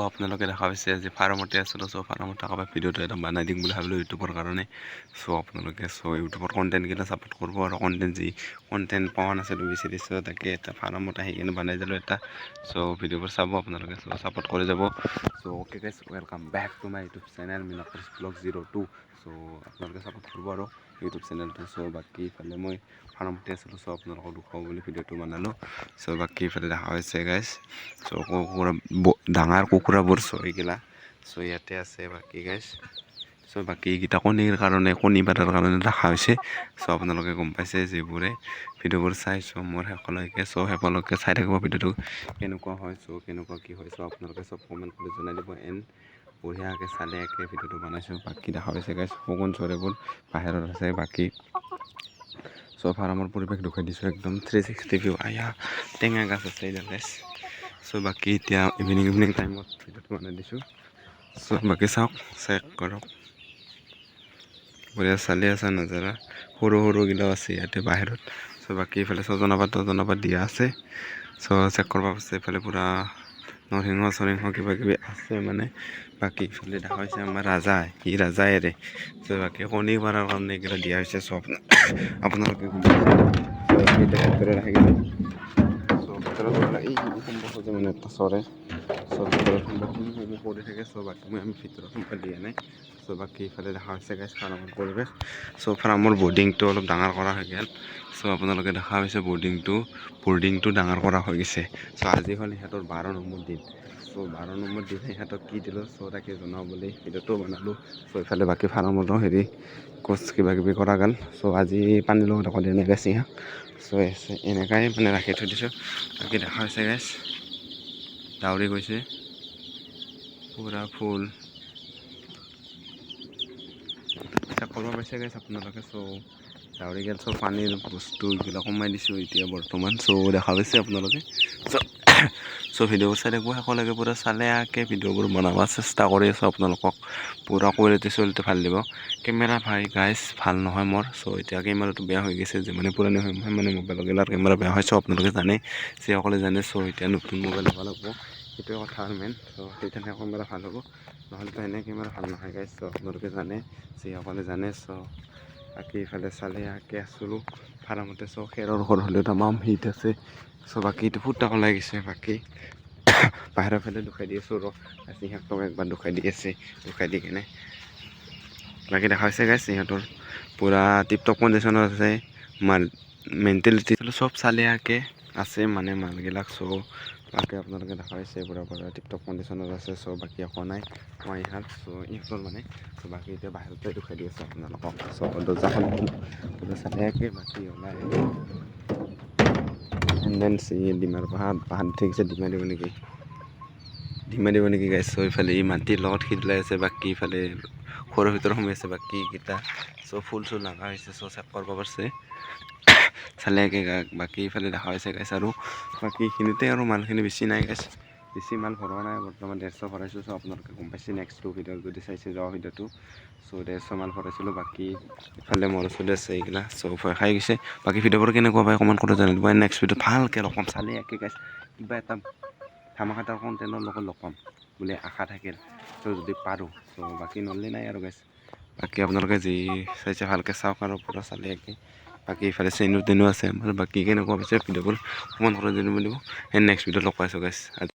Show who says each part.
Speaker 1: আপোনালোকে দেখা পাইছে আজি ফাৰ্মতে আছিলোঁ। ফাৰ্মত থকা ভিডিঅ'টো এটা বনাই দিম বুলি ভাবিলোঁ ইউটিউবৰ কাৰণে। আপোনালোকে ইউটিউবৰ কণ্টেণ্টকেইটা ছাপোৰ্ট কৰিব আৰু কণ্টেণ্ট পোৱা নাছিলোঁ বিচাৰিছোঁ, তাকে এটা ফাৰ্মত আহি কিনে বনাই দিলোঁ এটা। ভিডিঅ'বোৰ চাব আপোনালোকে, ছাপোৰ্ট কৰি যাব। Okay guys, welcome back to my YouTube channel মিনাকৰিছ ব্লগ 02। আপোনালোকে ছাপোৰ্ট কৰিব আৰু ইউটিউব চেনেলটো। বাকী ইফালে মই ফাৰ্মতে আছিলোঁ, আপোনালোকক দেখুৱাব বুলি ভিডিঅ'টো বনালোঁ। বাকী ইফালে দেখা হৈছে গাইজ, কুকুৰা ডাঙৰ কুকুৰাবোৰ এইগিলা ইয়াতে আছে। বাকী গাইজ বাকী এইকেইটা কণীৰ কাৰণে, কণী পাতাৰ কাৰণে ৰখা হৈছে। আপোনালোকে গম পাইছে যিবোৰে ভিডিঅ'বোৰ চাই মোৰ শেষলৈকে শেষলৈকে চাই থাকিব ভিডিঅ'টো কেনেকুৱা হয়। কেনেকুৱা কি হয় আপোনালোকে চব কমেণ্ট কৰি জনাই দিব। বঢ়িয়াকৈ চালে ভিডিঅ'টো বনাইছোঁ। বাকী দেখা পাইছে গাইজ শগুন চৰাইবোৰ বাহিৰত আছে। বাকী ফাৰ্মৰ পৰিৱেশ দেখুৱাই দিছোঁ একদম 360 ভিউ। টেঙা গাছ আছে এইডাল গাইজ। বাকী এতিয়া ইভিনিং টাইমত ভিডিঅ'টো বনাই দিছোঁ। বাকী চাওক, চেক কৰক, বঢ়িয়া চালি আছে নাজাৰা। সৰুগিলাও আছে ইয়াতে বাহিৰত। বাকী এইফালে ছজনা পাত দিয়া আছে। চেক কৰিব পাৰিছে। এইফালে পূৰা নৰসিংহ কিবা কিবি আছে মানে। বাকী ইফালে দেখা হৈছে আমাৰ ৰাজাই বাকী কণী পাৰাৰ কাৰণে এইকেইটা দিয়া হৈছে। আপোনালোকে ভিতৰত আহি কিনে মানে এটা চৰে কৰি থাকে। বাকী আমি ভিতৰত সোমাই দিয়া নাই। বাকী ইফালে দেখা হৈছে গাইজ ফাৰ্মৰ পৰিৱেশ। ফাৰ্মৰ বৰ্ডিংটো অলপ ডাঙৰ কৰা হৈ গ'ল। আপোনালোকে দেখা পাইছে বৰ্ডিংটো ডাঙৰ কৰা হৈ গৈছে। আজি হ'ল সিহঁতৰ 12 নম্বৰ দিন। 12 নম্বৰ দিন সিহঁতক কি দিলোঁ তাকে জনাওঁ বুলি ভিডিঅ'টো বনালোঁ। ইফালে বাকী ফাৰ্মতো কিবা কিবি কৰা গ'ল। আজি পানীৰ লগত আকৌ এনেকৈ চিঙা এনেকাই মানে ৰাখি থৈ দিছোঁ। বাকী দেখা হৈছে গাইজ ডাউৰি গৈছে পূৰা ফুল। কৰিব পাইছে গাইজ আপোনালোকে। ডাউৰি গেল। পানীৰ বস্তু এইবিলাক কমাই দিছোঁ এতিয়া বৰ্তমান। দেখা পাইছে আপোনালোকে। ভিডিঅ'বোৰ চাই থাকিব শেষলৈকে। পূৰা চালে ভিডিঅ'বোৰ বনাব চেষ্টা কৰি আছোঁ আপোনালোকক। পূৰা কোৱালিটি ভাল দিব। কেমেৰা গাইজ ভাল নহয় মোৰ। এতিয়া কেমেৰাটো বেয়া হৈ গৈছে। যিমানে পুৰণি হয় মানে মোবাইলৰ কেমেৰা বেয়া হয়। আপোনালোকে জানে, যিসকলে জানে। এতিয়া নতুন মোবাইল ল'ব লাগিব, সেইটোৱে কথা আৰু মেইন। তেতিয়াহে কেমেৰা ভাল হ'ব, নহ'লেতো এনে কেমেৰা ভাল নহয় গাইজ। আপোনালোকে জানে, যিসকলে জানে। বাকী ইফালে চালে আছিলোঁ ফাৰ্মতে। খেৰৰ ঘৰ হ'লেও তামাম হিট আছে। বাকী এইটো ফুটা ওলাই গৈছে। বাকী বাহিৰৰ ফালে দুখাই দি আছোঁ। সিহঁতক একবাৰ দুখাই দি কিনে বাকী দেখা হৈছে গাইজ সিহঁতৰ পূৰা টিপটপ কণ্ডিশ্যনত আছে। মেণ্টেলিটি চব চালে আছে মানে মালবিলাক। বাকী আপোনালোকে দেখা পাইছে পূৰা টিপটপ কণ্ডিশ্যনত আছে। বাকী একো নাই ইহঁতৰ মানে। বাকী এতিয়া বাহিৰতে দুখাই দি আছোঁ আপোনালোকক। দৰ্জাখন পূৰা চালে বাকী ওলাই ডিমাৰ পাহাৰত ঠিক আছে। ডিমা দিব নেকি গাইছ। ইফালে মাটিৰ লগত খিদলাই আছে। বাকী ইফালে ঘৰৰ ভিতৰত সোমাই আছে। বাকী এইকেইটা ফুল লগা হৈছে। চেক কৰিব পাৰিছে চালে বাকী ইফালে দেখা হৈছে গাইছ। আৰু বাকী এইখিনিতে আৰু মালখিনি বেছি নাই গাইছ। বেছি মাল ভৰোৱা নাই বৰ্তমান। 150 ভৰাইছোঁ। আপোনালোকে গম পাইছে নেক্সটটো ভিডিঅ' যদি চাইছে যোৱা ভিডিঅ'টো। 150 মাল ভৰাইছিলোঁ। বাকী ইফালে মোৰ ওচৰতে আছে এইগিলা। ভয় খাই গৈছে। বাকী ভিডিঅ'বোৰ কেনেকুৱা পায় কমেণ্ট কৰি জনাই দিব। নেক্সট ভিডিঅ'ত ভালকৈ লগ পাম। চালে গাইছ কিবা এটা ধামাকাদাৰ কণ্টেণ্টৰ লগত লগ পাম বুলি আশা থাকিল। যদি পাৰোঁ। বাকী নললে নাই আৰু গাইছ। বাকী আপোনালোকে যি চাইছে ভালকৈ চাওক আৰু পূৰা চালে বাকী ইফালে চেনু আছে আমাৰ। বাকী কেনেকুৱা পাইছে ভিডিঅ'বোৰ কমেণ্ট কৰি জনাই দিব। নেক্সট ভিডিঅ'ত লগ পাইছোঁ গাইছ।